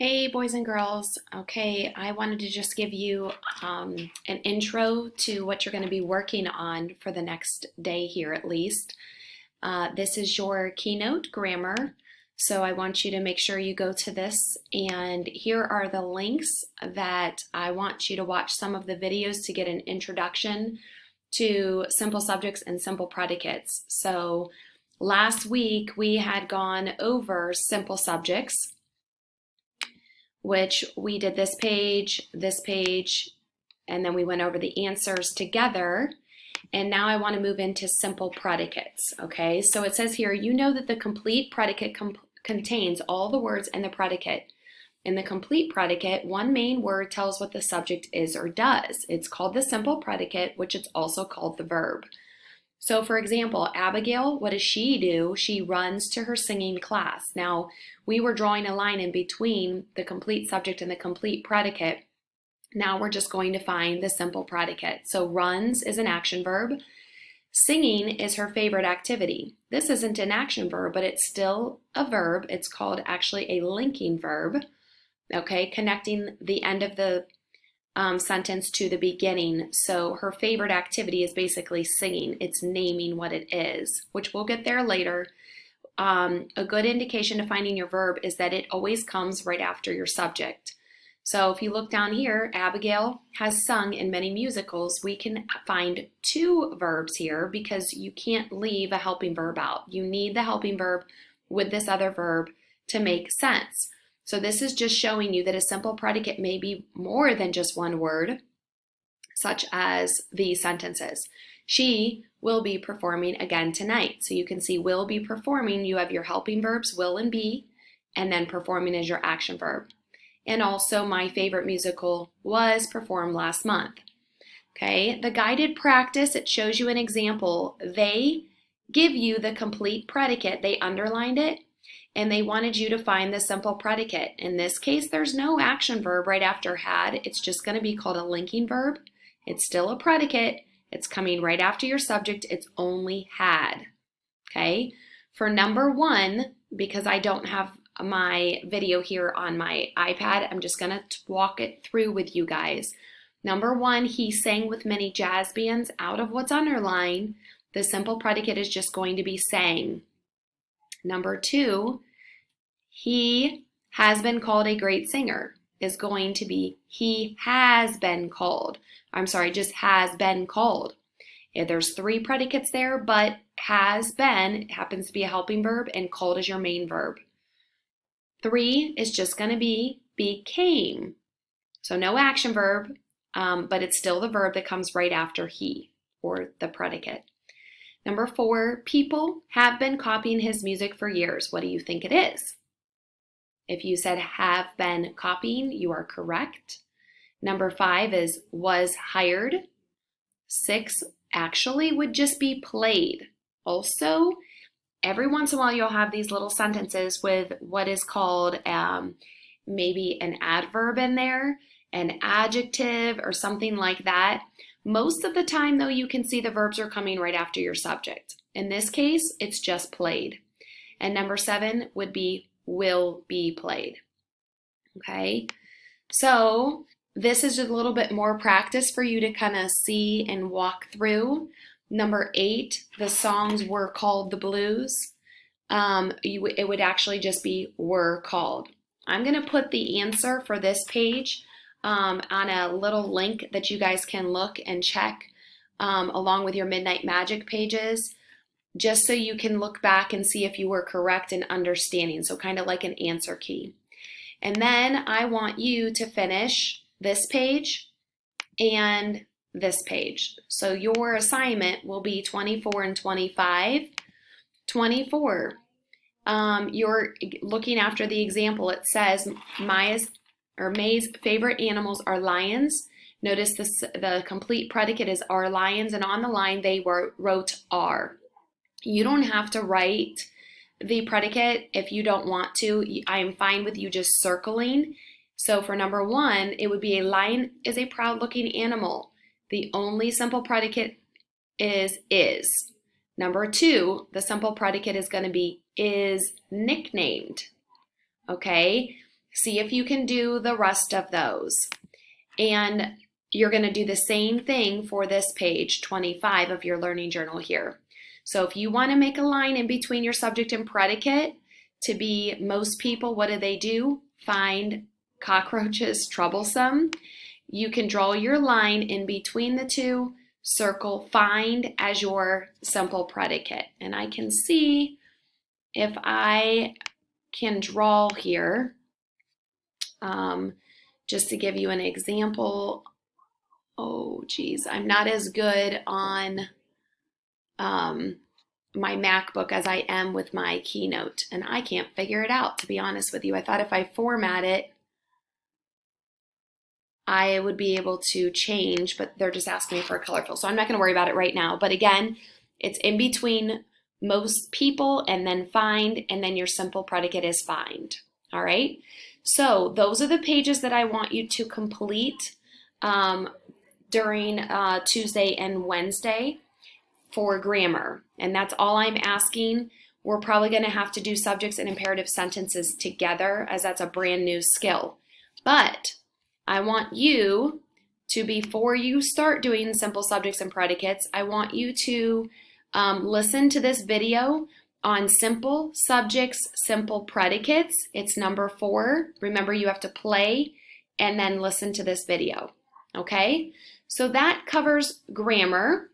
Hey boys and girls. Okay, I wanted to just give you an intro to what you're going to be working on for the next day here at least. This is your Keynote Grammar, so I want you to make sure you go to this, and here are the links that I want you to watch some of the videos to get an introduction to simple subjects and simple predicates. So last week we had gone over simple subjects, which we did this page, and then we went over the answers together. And now I want to move into simple predicates, okay? So it says here, you know that the complete predicate contains all the words in the predicate. In the complete predicate, one main word tells what the subject is or does. It's called the simple predicate, which it's also called the verb. So for example, Abigail, what does she do? She runs to her singing class. Now, we were drawing a line in between the complete subject and the complete predicate. Now we're just going to find the simple predicate. So runs is an action verb. Singing is her favorite activity. This isn't an action verb, but it's still a verb. It's called actually a linking verb, okay, connecting the end of the sentence to the beginning. So her favorite activity is basically singing. It's naming what it is, which we'll get there later. A good indication to finding your verb is that it always comes right after your subject. So if you look down here, Abigail has sung in many musicals. We can find two verbs here because you can't leave a helping verb out. You need the helping verb with this other verb to make sense. So this is just showing you that a simple predicate may be more than just one word, such as these sentences. She will be performing again tonight. So you can see will be performing. You have your helping verbs, will and be, and then performing is your action verb. And also my favorite musical was performed last month. Okay, the guided practice, it shows you an example. They give you the complete predicate. They underlined it, and they wanted you to find the simple predicate. In this case, there's no action verb right after had. It's just going to be called a linking verb. It's still a predicate. It's coming right after your subject. It's only had. Okay, for number one, because I don't have my video here on my iPad, I'm just going to walk it through with you guys. Number one, he sang with many jazz bands. Out of what's underlined, the simple predicate is just going to be sang. Number two, he has been called a great singer is going to be he has been called. I'm sorry, just has been called. There's three predicates there, but has been happens to be a helping verb and called is your main verb. Three is just going to be became. So no action verb, but it's still the verb that comes right after he or the predicate. Number four, people have been copying his music for years. What do you think it is? If you said have been copying, you are correct. Number five is was hired. Six actually would just be played. Also, every once in a while you'll have these little sentences with what is called maybe an adverb in there, an adjective or something like that. Most of the time though, you can see the verbs are coming right after your subject. In this case, it's just played. And number seven would be will be played. Okay, so this is just a little bit more practice for you to kind of see and walk through. Number eight, the songs were called the blues. It would actually just be were called. I'm going to put the answer for this page on a little link that you guys can look and check along with your Midnight Magic pages, just so you can look back and see if you were correct in understanding. So kind of like an answer key. And then I want you to finish this page and this page. So your assignment will be 24 and 25. 24, you're looking after the example. It says May's favorite animals are lions. Notice this, the complete predicate is are lions, and on the line they wrote are. You don't have to write the predicate if you don't want to. I am fine with you just circling. So for number one, it would be a lion is a proud-looking animal. The only simple predicate is. Number two, the simple predicate is going to be is nicknamed. Okay? See if you can do the rest of those. And you're going to do the same thing for this page 25 of your learning journal here. So if you want to make a line in between your subject and predicate to be most people, what do? Find cockroaches troublesome. You can draw your line in between the two, circle find as your simple predicate. And I can see if I can draw here, just to give you an example. Oh geez, I'm not as good on my MacBook as I am with my Keynote, and I can't figure it out, to be honest with you. I thought if I format it, I would be able to change, but they're just asking me for a color fill, so I'm not going to worry about it right now. But again, it's in between most people and then find, and then your simple predicate is find. All right, so those are the pages that I want you to complete during Tuesday and Wednesday for grammar, and that's all I'm asking. We're probably going to have to do subjects and imperative sentences together, as that's a brand new skill. But I want you to, before you start doing simple subjects and predicates, I want you to listen to this video on simple subjects, simple predicates. It's number 4. Remember, you have to play and then listen to this video. Okay, so that covers grammar.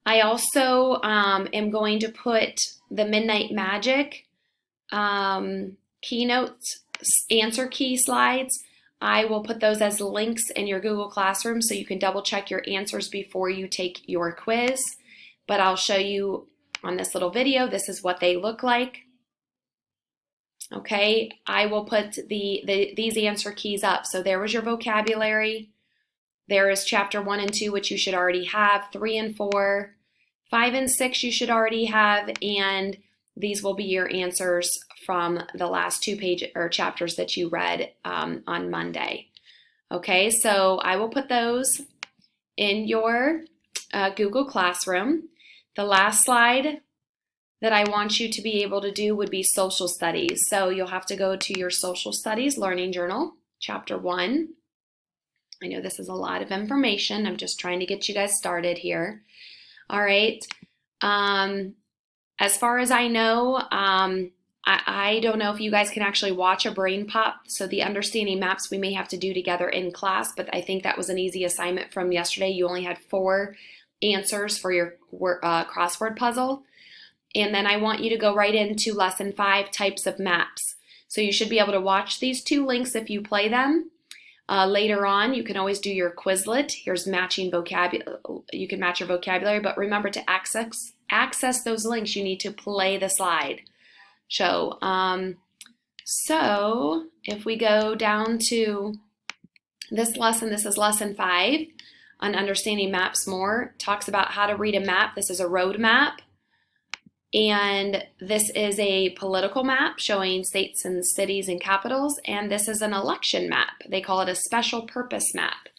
I also am going to put the Midnight Magic Keynote answer key slides. I will put those as links in your Google Classroom so you can double check your answers before you take your quiz. But I'll show you on this little video, this is what they look like. Okay, I will put these answer keys up. So there was your vocabulary. There is chapter 1 and 2, which you should already have. 3 and 4, 5 and 6 you should already have, and these will be your answers from the last 2 chapters that you read on Monday. Okay, so I will put those in your Google Classroom. The last slide that I want you to be able to do would be social studies. So you'll have to go to your social studies learning journal, chapter 1. I know this is a lot of information. I'm just trying to get you guys started here. All right. As far as I know, I don't know if you guys can actually watch a brain pop. So the understanding maps we may have to do together in class, but I think that was an easy assignment from yesterday. You only had 4 answers for your crossword puzzle. And then I want you to go right into lesson 5, types of maps. So you should be able to watch these 2 links if you play them. Later on, you can always do your Quizlet. Here's matching vocabulary. You can match your vocabulary, but remember to access those links, you need to play the slide show. So if we go down to this lesson, this is lesson 5 on understanding maps more. Talks about how to read a map. This is a road map. And this is a political map showing states and cities and capitals, and this is an election map. They call it a special purpose map.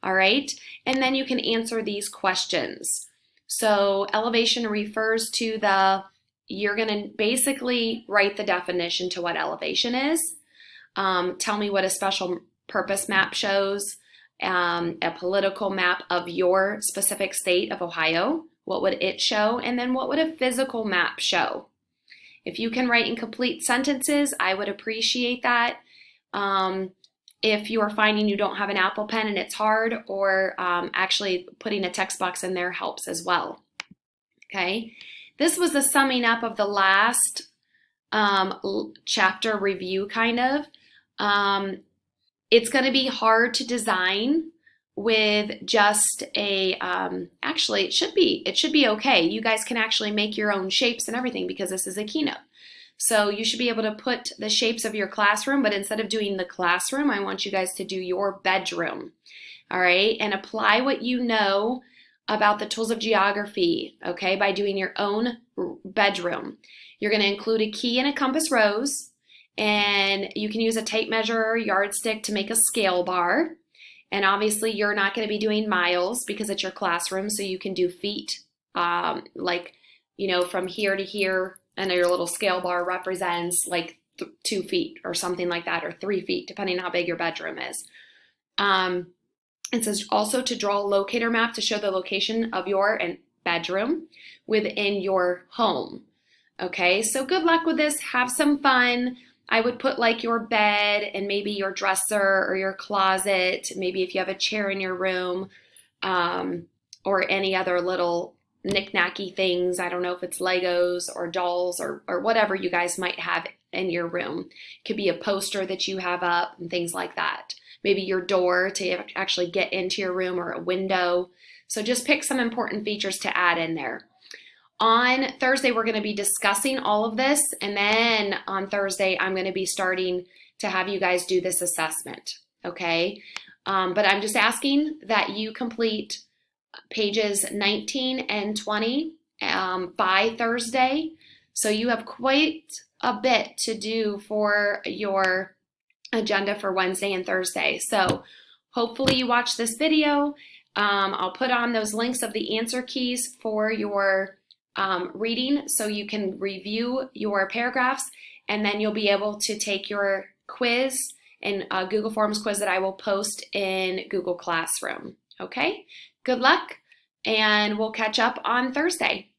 All right, and then you can answer these questions. So elevation refers to you're gonna basically write the definition to what elevation is. Tell me what a special purpose map shows, a political map of your specific state of Ohio. What would it show? And then what would a physical map show? If you can write in complete sentences, I would appreciate that. If you are finding you don't have an Apple Pen and it's hard, or actually putting a text box in there helps as well. Okay, this was the summing up of the last chapter review, kind of. It's going to be hard to design with just a, actually it should be okay. You guys can actually make your own shapes and everything because this is a Keynote. So you should be able to put the shapes of your classroom, but instead of doing the classroom, I want you guys to do your bedroom. All right, and apply what you know about the tools of geography, okay, by doing your own bedroom. You're going to include a key and a compass rose, and you can use a tape measure or yardstick to make a scale bar. And obviously you're not going to be doing miles because it's your classroom, so you can do feet, like, you know, from here to here, and your little scale bar represents like 2 feet or something like that, or 3 feet, depending on how big your bedroom is. It says also to draw a locator map to show the location of your bedroom within your home. Okay, so good luck with this. Have some fun. I would put like your bed and maybe your dresser or your closet, maybe if you have a chair in your room, or any other little knick-knacky things. I don't know if it's Legos or dolls or whatever you guys might have in your room. It could be a poster that you have up and things like that. Maybe your door to actually get into your room, or a window. So just pick some important features to add in there. On Thursday, we're going to be discussing all of this, and then on Thursday, I'm going to be starting to have you guys do this assessment, okay? But I'm just asking that you complete pages 19 and 20 by Thursday. So you have quite a bit to do for your agenda for Wednesday and Thursday. So hopefully you watch this video. I'll put on those links of the answer keys for your reading so you can review your paragraphs, and then you'll be able to take your quiz and Google Forms quiz that I will post in Google Classroom. Okay, good luck, and we'll catch up on Thursday.